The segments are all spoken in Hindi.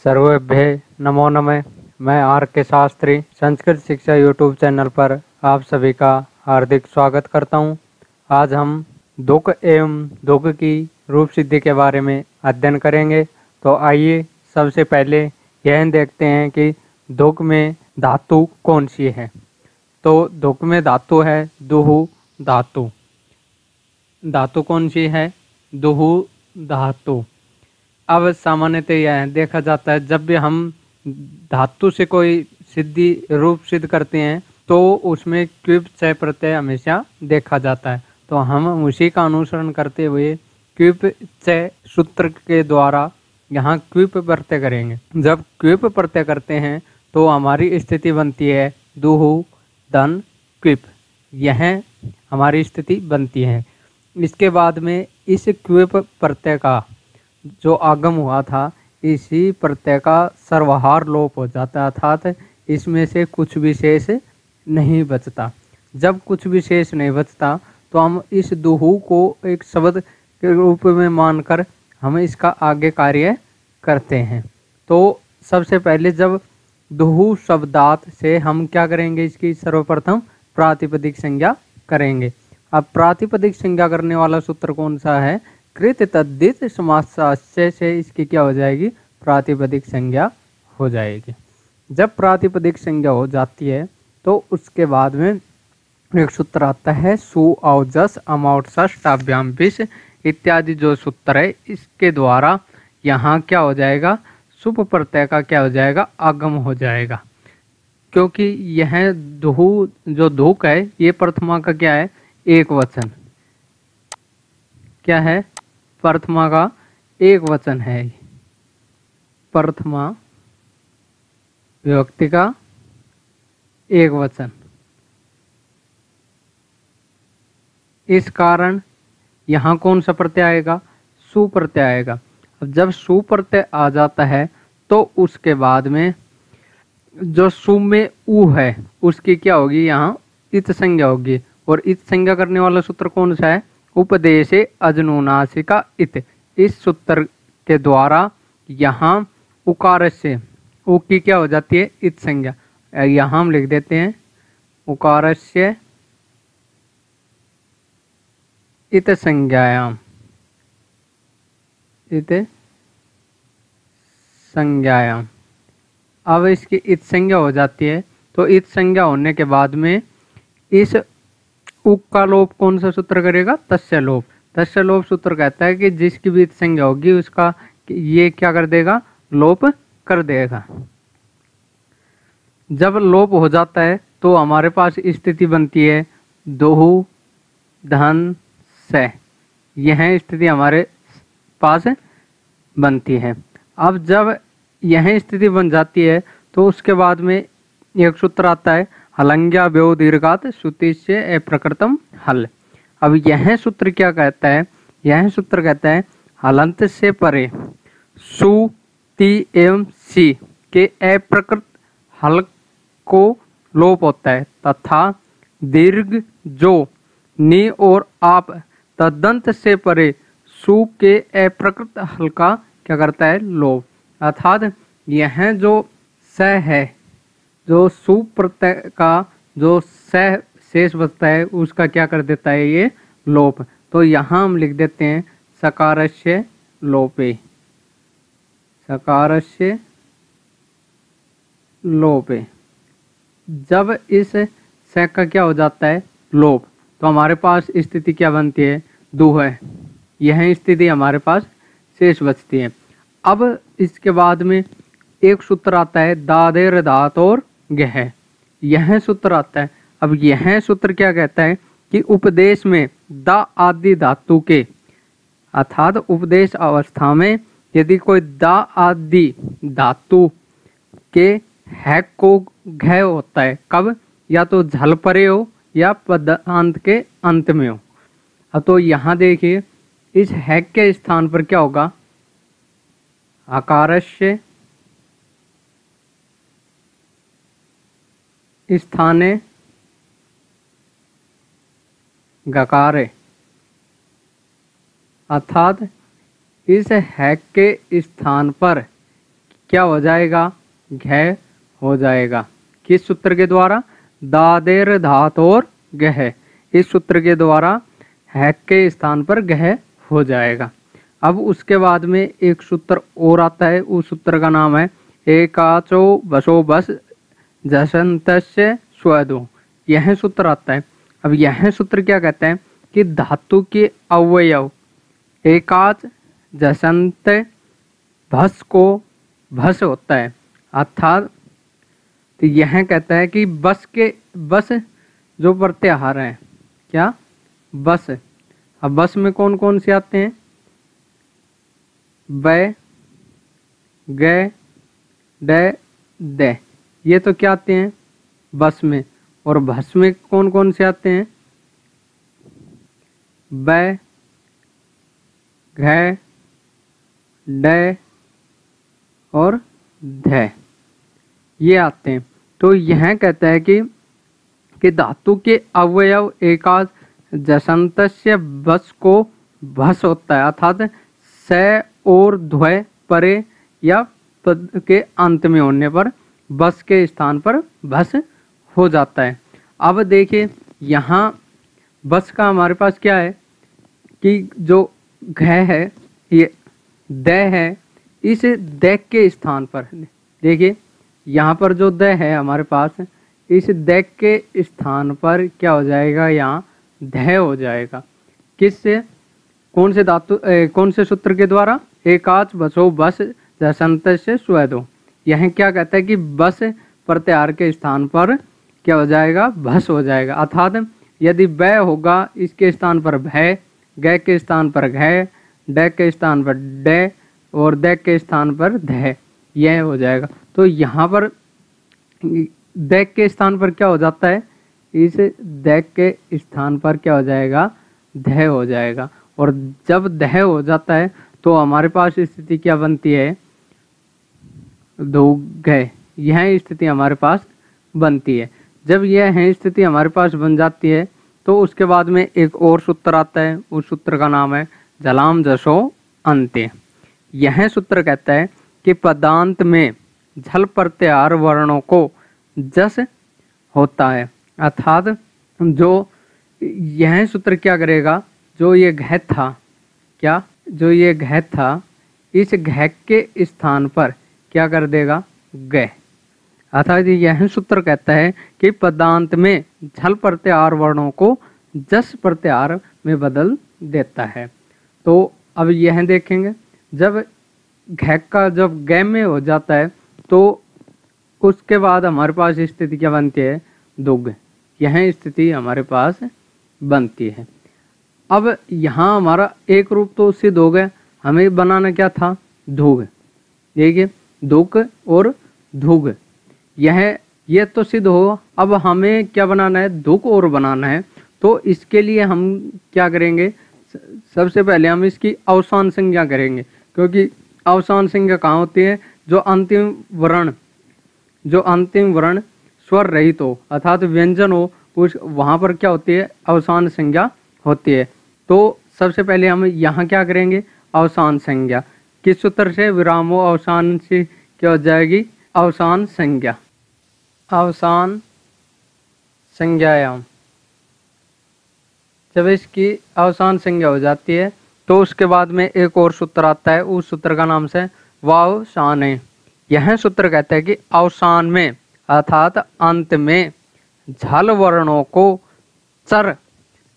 सर्वेभ्य नमो नमः। मैं आर के शास्त्री संस्कृत शिक्षा यूट्यूब चैनल पर आप सभी का हार्दिक स्वागत करता हूं। आज हम दुख एवं दुख की रूप सिद्धि के बारे में अध्ययन करेंगे। तो आइए सबसे पहले यह देखते हैं कि दुख में धातु कौन सी है। तो दुख में धातु है दुहु धातु। धातु कौन सी है? दुहु धातु। अब सामान्यतः यह देखा जाता है जब भी हम धातु से कोई सिद्धि रूप सिद्ध करते हैं तो उसमें क्विप चय प्रत्यय हमेशा देखा जाता है। तो हम उसी का अनुसरण करते हुए क्विप चय सूत्र के द्वारा यहाँ क्विप प्रत्यय करेंगे। जब क्विप प्रत्यय करते हैं तो हमारी स्थिति बनती है दुहु धन क्विप। यह हमारी स्थिति बनती है। इसके बाद में इस क्विप प्रत्यय का जो आगम हुआ था इसी प्रत्यय का सर्वहार लोप हो जाता है, अर्थात इसमें से कुछ विशेष नहीं बचता। जब कुछ विशेष नहीं बचता तो हम इस दुहु को एक शब्द के रूप में मानकर हम इसका आगे कार्य करते हैं। तो सबसे पहले जब दुहु शब्दात से हम क्या करेंगे, इसकी सर्वप्रथम प्रातिपदिक संज्ञा करेंगे। अब प्रातिपदिक संज्ञा करने वाला सूत्र कौन सा है? कृत तद्धित समासास्य से इसकी क्या हो जाएगी? प्रातिपदिक संज्ञा हो जाएगी। जब प्रातिपदिक संज्ञा हो जाती है तो उसके बाद में एक सूत्र आता है सु औजस अमौटस टाभ्याम विष इत्यादि जो सूत्र है इसके द्वारा यहाँ क्या हो जाएगा? सुप प्रत्यय का क्या हो जाएगा? आगम हो जाएगा। क्योंकि यह दुहु जो धूक है ये प्रथमा का क्या है? एक वचन। क्या है? प्रथमा का एक वचन है। प्रथमा विभक्ति का एक वचन। इस कारण यहाँ कौन सा प्रत्यय आएगा? सु प्रत्यय आएगा। अब जब सु प्रत्यय आ जाता है तो उसके बाद में जो सु में उ है उसकी क्या होगी? यहाँ इत संज्ञा होगी। और इत संज्ञा करने वाला सूत्र कौन सा है? उपदेशे अजनुनासिका इत। इस सूत्र के द्वारा यहाँ उकार से उ की क्या हो जाती है? इत संज्ञा। यहाँ हम लिख देते हैं उकार से इत संज्ञायाम। इत संज्ञायाम। अब इसकी इत संज्ञा हो जाती है तो इत संज्ञा होने के बाद में इस उक का लोप कौन सा सूत्र करेगा? तस्य लोप। तस्य लोप सूत्र कहता है कि जिसकी भी इत संज्ञा होगी उसका ये क्या कर देगा? लोप कर देगा। जब लोप हो जाता है तो हमारे पास स्थिति बनती है दोहु धन से। यह स्थिति हमारे पास बनती है। अब जब यह स्थिति बन जाती है तो उसके बाद में एक सूत्र आता है हलंग्या व्यो दीर्घात श्रुति से प्रकृतम हल। अब यह सूत्र क्या कहता है? यह सूत्र कहता है हलंत से परे सु ती एवं सी के अप्रकृत हल को लोप होता है तथा दीर्घ जो नी और आप तदंत से परे सु के अप्रकृत हल का क्या करता है? लोप। अर्थात यह जो स है, जो सु प्रत्यय का जो स शेष बचता है उसका क्या कर देता है? ये लोप। तो यहाँ हम लिख देते हैं सकारस्य लोपे। सकारस्य लोपे। जब इस स का क्या हो जाता है? लोप, तो हमारे पास स्थिति क्या बनती है? दुह है। यह स्थिति हमारे पास शेष बचती है। अब इसके बाद में एक सूत्र आता है दादेर धात और गह। यह सूत्र आता है। अब यह सूत्र क्या कहता है कि उपदेश में दा आदि धातु के, अर्थात उपदेश अवस्था में यदि कोई दा आदि धातु के हैक को घ होता है, कब? या तो झल परे हो या पदांत के अंत में हो। अब तो यहाँ देखिए इस हैक के स्थान पर क्या होगा? आकारस्य स्थाने गकारे। अर्थात इस हैक के स्थान पर क्या हो जाएगा, घ हो जाएगा। किस सूत्र के द्वारा, दादेर धातोर गह, इस सूत्र के द्वारा है के स्थान पर गह हो जाएगा। अब उसके बाद में एक सूत्र और आता है, उस सूत्र का नाम है एकाचो बसो बस जसंतस्य स्वदो, यह सूत्र आता है। अब यह सूत्र क्या कहता है कि धातु के अवयव एकाच जसंत भस को भस होता है, अर्थात तो यह कहता है कि बस जो प्रत्याहार है, क्या बस। अब बस में कौन कौन से आते हैं, ब ग ड द, ये तो क्या आते हैं बस में। और भस में कौन कौन से आते हैं, ब घ ड और ध, ये आते हैं। तो यह कहता है कि धातु के अवयव एकाच जसंतस्य बस को भस होता है, अर्थात स और ध्वय परे या पद के अंत में होने पर बस के स्थान पर भस हो जाता है। अब देखिए यहाँ बस का हमारे पास क्या है कि जो घ है ये द है, इस द के स्थान पर देखिए यहाँ पर जो द है हमारे पास, इस द के स्थान पर क्या हो जाएगा, यहाँ ध हो जाएगा। किससे, कौन से धातु कौन से सूत्र के द्वारा, एकाच बसो बस जसंत से स्वदो। यह क्या कहता है कि बस प्रत्याहार के स्थान पर क्या हो जाएगा, भस हो जाएगा। अर्थात यदि ब होगा इसके स्थान पर भय, ग के स्थान पर घ, ड के स्थान पर ड और द के स्थान पर ध, यह हो जाएगा। तो यहाँ पर द के स्थान पर क्या हो जाता है, इस द के स्थान पर क्या हो जाएगा, ध हो जाएगा। और जब ध हो जाता है तो हमारे पास स्थिति क्या बनती है, दो गए, यह स्थिति हमारे पास बनती है। जब यह स्थिति हमारे पास बन जाती है तो उसके बाद में एक और सूत्र आता है, उस सूत्र का नाम है जलाम जसो अंत्य। यह सूत्र कहता है कि पदांत में झल प्रत्याहार वर्णों को जस होता है, अर्थात जो यह सूत्र क्या करेगा, जो ये घ था, क्या जो ये घ था, इस घ के स्थान पर क्या कर देगा, ग। अर्थात यह सूत्र कहता है कि पदांत में झल प्रत्याहार वर्णों को जस प्रत्याहार में बदल देता है। तो अब यह देखेंगे जब घ का जब ग में हो जाता है तो उसके बाद हमारे पास स्थिति क्या बनती है, दुग, यह स्थिति हमारे पास बनती है। अब यहाँ हमारा एक रूप तो सिद्ध हो गया, हमें बनाना क्या था, धुग। देखिए दुक और धुग, ये तो सिद्ध हो। अब हमें क्या बनाना है, दुक और बनाना है। तो इसके लिए हम क्या करेंगे, सबसे पहले हम इसकी अवसान संज्ञा करेंगे, क्योंकि अवसान संज्ञा कहाँ होती है, जो अंतिम वर्ण स्वर रहित हो, अर्थात व्यंजन हो, उस वहाँ पर क्या होती है, अवसान संज्ञा होती है। तो सबसे पहले हम यहाँ क्या करेंगे, अवसान संज्ञा। किस सूत्र से, विरामो अवसान से क्या हो जाएगी, अवसान संज्ञा। अवसान संज्ञायाम जब इसकी अवसान संज्ञा हो जाती है तो उसके बाद में एक और सूत्र आता है, उस सूत्र का नाम से वावसान है। यह सूत्र कहता है कि अवसान में अर्थात अंत में झल वर्णों को चर,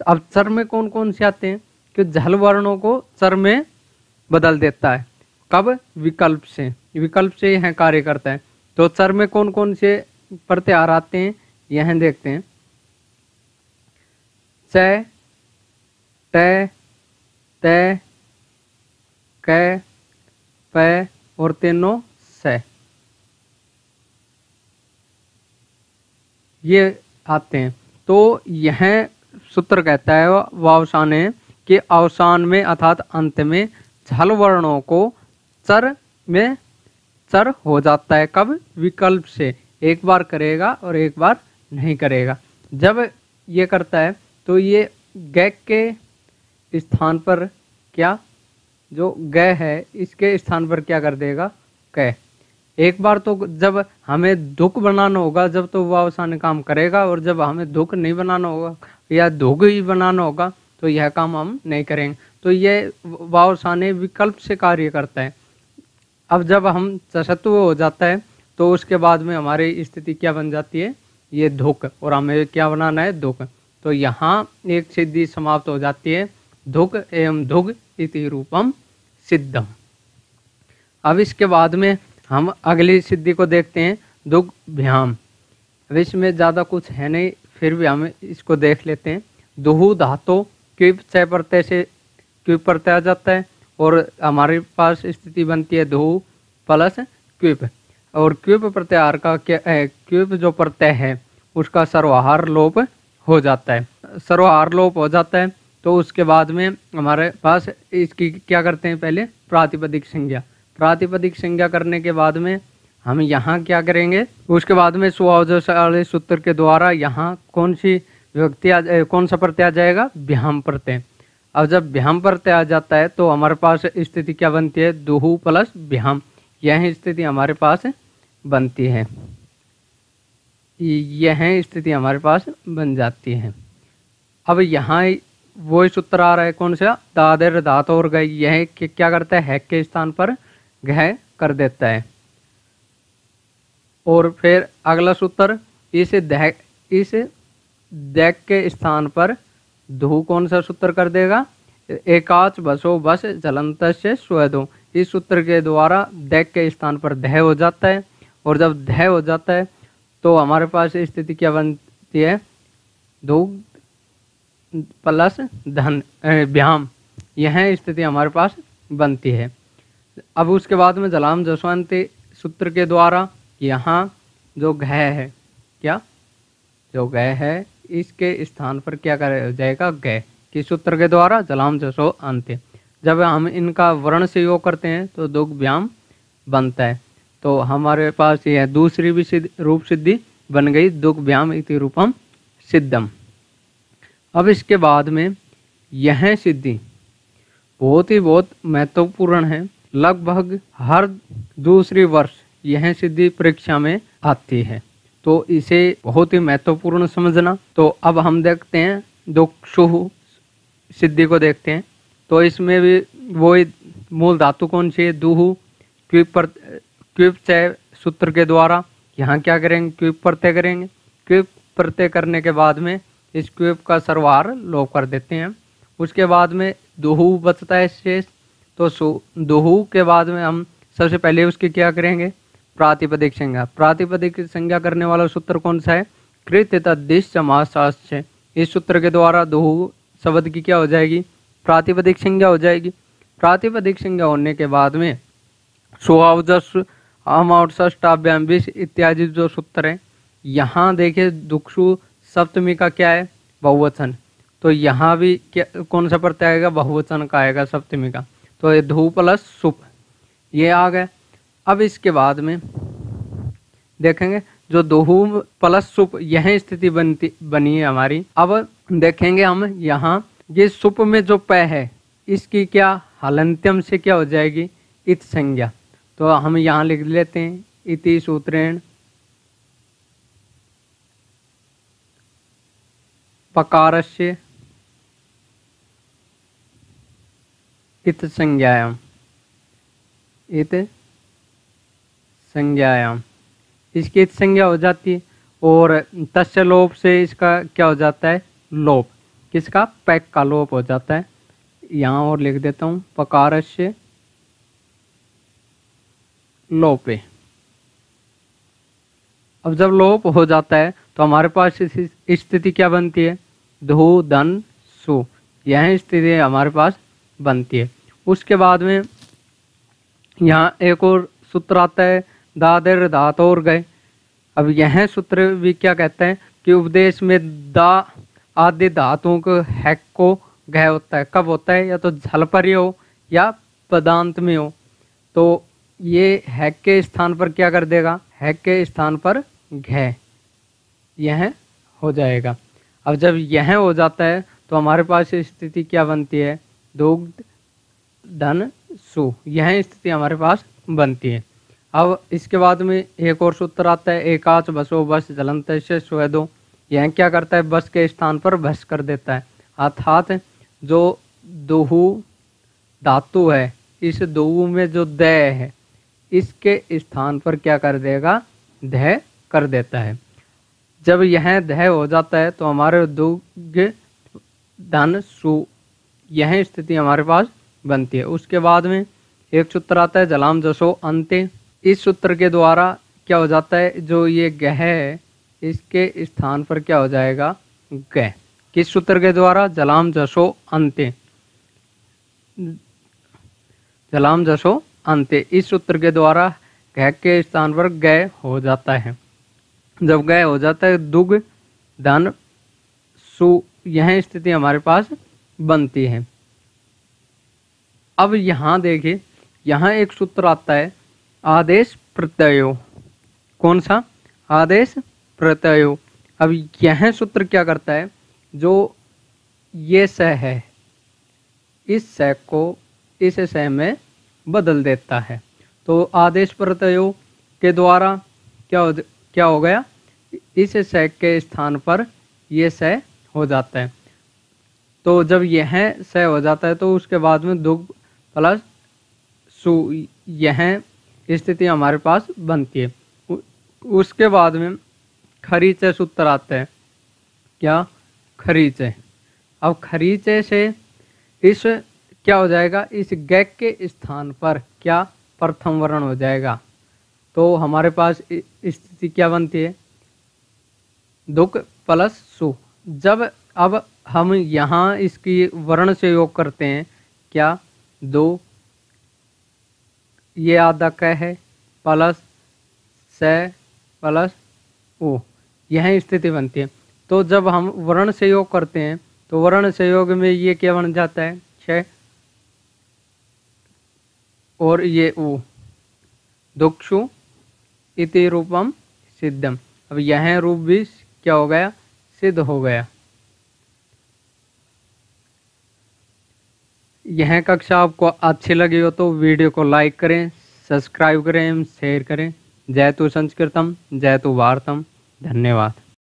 अब चर में कौन कौन से आते हैं, कि झल वर्णों को चर में बदल देता है। कब, विकल्प से, विकल्प से यह कार्य करता है। तो चर में कौन कौन से प्रत्याहार आते हैं, यह देखते हैं, च, ट, त, क, प और तीनों से, ये आते हैं। तो यह सूत्र कहता है वावसान है कि अवसान में अर्थात अंत में झल वर्णों को चर में चर हो जाता है। कब, विकल्प से, एक बार करेगा और एक बार नहीं करेगा। जब ये करता है तो ये ग के स्थान पर क्या, जो ग है इसके स्थान पर क्या कर देगा, क। एक बार तो जब हमें दुख बनाना होगा जब तो वावसाने काम करेगा, और जब हमें दुख नहीं बनाना होगा या दुख ही बनाना होगा तो यह काम हम नहीं करेंगे। तो यह वावसाने विकल्प से कार्य करता है। अब जब हम चसत्व हो जाता है तो उसके बाद में हमारी स्थिति क्या बन जाती है, ये दुख, और हमें क्या बनाना है, दुख। तो यहाँ एक सिद्धि समाप्त हो जाती है, दुख एवं दुख इति रूपम सिद्धम। अब इसके बाद में हम अगली सिद्धि को देखते हैं, दुख भ्याम। अब इसमें ज़्यादा कुछ है नहीं, फिर भी हम इसको देख लेते हैं। दुहु धातु क्विप चय प्रत्यय से क्विप प्रत्यय आ जाता है, और हमारे पास स्थिति बनती है दुहु प्लस क्विप। और क्विप प्रत्याहार का क्या है, क्विप जो प्रत्यय है उसका सर्वहार लोप हो जाता है। सर्वहार लोप हो जाता है तो उसके बाद में हमारे पास इसकी क्या करते हैं, पहले प्रातिपदिक संज्ञा। प्रातिपदिक संज्ञा करने के बाद में हम यहाँ क्या करेंगे, उसके बाद में सुअवजयशाली सूत्र के द्वारा यहाँ कौन सी विभक्ति कौन सा प्रत्यय आ जाएगा, भ्याम प्रत्यय। अब जब भ्याम प्रत्यय आ जाता है तो हमारे पास स्थिति क्या बनती है, दुहु प्लस भ्याम, यह स्थिति हमारे पास बनती है, यह स्थिति हमारे पास बन जाती है। अब यहाँ वो सूत्र आ रहा है कौन सा, दादेर धात और गए, यह क्या करता है, हैक के स्थान पर घ कर देता है। और फिर अगला सूत्र, इस दैक के स्थान पर धू कौन सा सूत्र कर देगा, एकाच बसो बस जलंत से स्वेदो। इस सूत्र के द्वारा दैक के स्थान पर दह हो जाता है, और जब दह हो जाता है तो हमारे पास स्थिति क्या बनती है, धू प्लस धन भ्याम, यह स्थिति हमारे पास बनती है। अब उसके बाद में जलाम जसवंती सूत्र के द्वारा यहाँ जो घ है, क्या जो घ है इसके स्थान पर क्या कर जाएगा, ग, किस सूत्र के द्वारा, जलाम जसो अंत्य। जब हम इनका वर्ण से योग करते हैं तो दुख व्याम बनता है। तो हमारे पास यह दूसरी भी रूप सिद्धि बन गई, दुख व्याम इति रूपम सिद्धम। अब इसके बाद में यह सिद्धि बहुत महत्वपूर्ण है, लगभग हर दूसरी वर्ष यह सिद्धि परीक्षा में आती है, तो इसे बहुत ही महत्वपूर्ण समझना। तो अब हम देखते हैं दुक्षु सिद्धि को देखते हैं। तो इसमें भी वही मूल धातु कौन सी है, दुहु, क्विप चय सूत्र के द्वारा यहाँ क्या करेंगे, क्विप प्रत्यय करेंगे। क्विप प्रत्यय करने के बाद में इस क्विप का सर्वहार लोप कर देते हैं। उसके बाद में दुहु बचता है शेष, तो दुहु के बाद में हम सबसे पहले उसकी क्या करेंगे, प्रातिपदिक संज्ञा। प्रातिपदिक संज्ञा करने वाला सूत्र कौन सा है, कृत तद्दिश समासाश्च। इस सूत्र के द्वारा दुहु शब्द की क्या हो जाएगी, प्रातिपदिक संज्ञा हो जाएगी। प्रातिपदिक संज्ञा होने के बाद में सुअवजस अमाउटष्टाभ्याम विष इत्यादि जो सूत्र है, यहाँ देखिए दुक्षु सप्तमी का क्या है, बहुवचन। तो यहाँ भी क्या कौन सा प्रत्यय आएगा, बहुवचन का आएगा सप्तमी का। तो ये धू प्लस सुप ये आ गया। अब इसके बाद में देखेंगे जो दोहू प्लस सुप यह स्थिति बनी है हमारी। अब देखेंगे हम यहाँ ये सुप में जो प है इसकी क्या हलंत्यम से क्या हो जाएगी, इत संज्ञा। तो हम यहाँ लिख लेते हैं इति सूत्रेण पकारस्य इत संज्ञायाम, इत संज्ञायाम, इसकी इत संज्ञा हो जाती है। और तस्य लोप से इसका क्या हो जाता है, लोप, किसका, पैक का लोप हो जाता है। यहाँ और लिख देता हूँ पकारस्य लोपे। अब जब लोप हो जाता है तो हमारे पास स्थिति क्या बनती है, धू धन सु, यह स्थिति हमारे पास बनती है। उसके बाद में यहाँ एक और सूत्र आता है दादेर धात और गए। अब यह सूत्र भी क्या कहता है कि उपदेश में दा आदि धातुओं को हैक को गह होता है। कब होता है, या तो झल पर हो या पदांत में हो। तो ये हैक के स्थान पर क्या कर देगा, हैक के स्थान पर घ यह हो जाएगा। अब जब यह हो जाता है तो हमारे पास स्थिति क्या बनती है, दुग्ध धन सु, यह स्थिति हमारे पास बनती है। अब इसके बाद में एक और सूत्र आता है, एकाच बसो बस जलंत से स्वेदो। यह क्या करता है, बस के स्थान पर भस कर देता है, अर्थात जो दोहु धातु है, इस दोहु में जो द है इसके स्थान पर क्या कर देगा, ध कर देता है। जब यह ध हो जाता है तो हमारे दुग धन सु, यह स्थिति हमारे पास बनती है। उसके बाद में एक सूत्र आता है जलाम जसो अंते। इस सूत्र के द्वारा क्या हो जाता है, जो ये ग है इसके स्थान पर क्या हो जाएगा, ग। किस सूत्र के द्वारा, जलाम जसो अंते, जलाम जसो अंते। इस सूत्र के द्वारा घ के स्थान पर ग हो जाता है। जब ग हो जाता है दुग धन सु, यह स्थिति हमारे पास बनती है। अब यहाँ देखिए, यहाँ एक सूत्र आता है आदेश प्रत्ययो। कौन सा, आदेश प्रत्ययो। अब यह सूत्र क्या करता है, जो ये स है इस स को इस स में बदल देता है। तो आदेश प्रत्ययो के द्वारा क्या हो गया, इस स के स्थान पर ये स हो जाता है। तो जब यह स हो जाता है तो उसके बाद में दुग प्लस सु, यह स्थिति हमारे पास बनती है। उसके बाद में खरीचे सूत्र आता है, क्या, खरीचे। अब खरीचे से इस क्या हो जाएगा, इस ग के स्थान पर क्या प्रथम वर्ण हो जाएगा। तो हमारे पास स्थिति क्या बनती है, दुक प्लस सु। जब अब हम यहाँ इसकी वर्ण से योग करते हैं, क्या, दो, ये आधा क है प्लस स प्लस ओ, यह स्थिति बनती है। तो जब हम वर्ण से योग करते हैं तो वर्ण से योग में ये क्या बन जाता है, छ, और ये उ, दुक्षु इति रूपम सिद्धम। अब यह रूप भी क्या हो गया, सिद्ध हो गया। यह कक्षा आपको अच्छी लगी हो तो वीडियो को लाइक करें, सब्सक्राइब करें, शेयर करें। जय तु संस्कृतम, जय तु भारतम। धन्यवाद।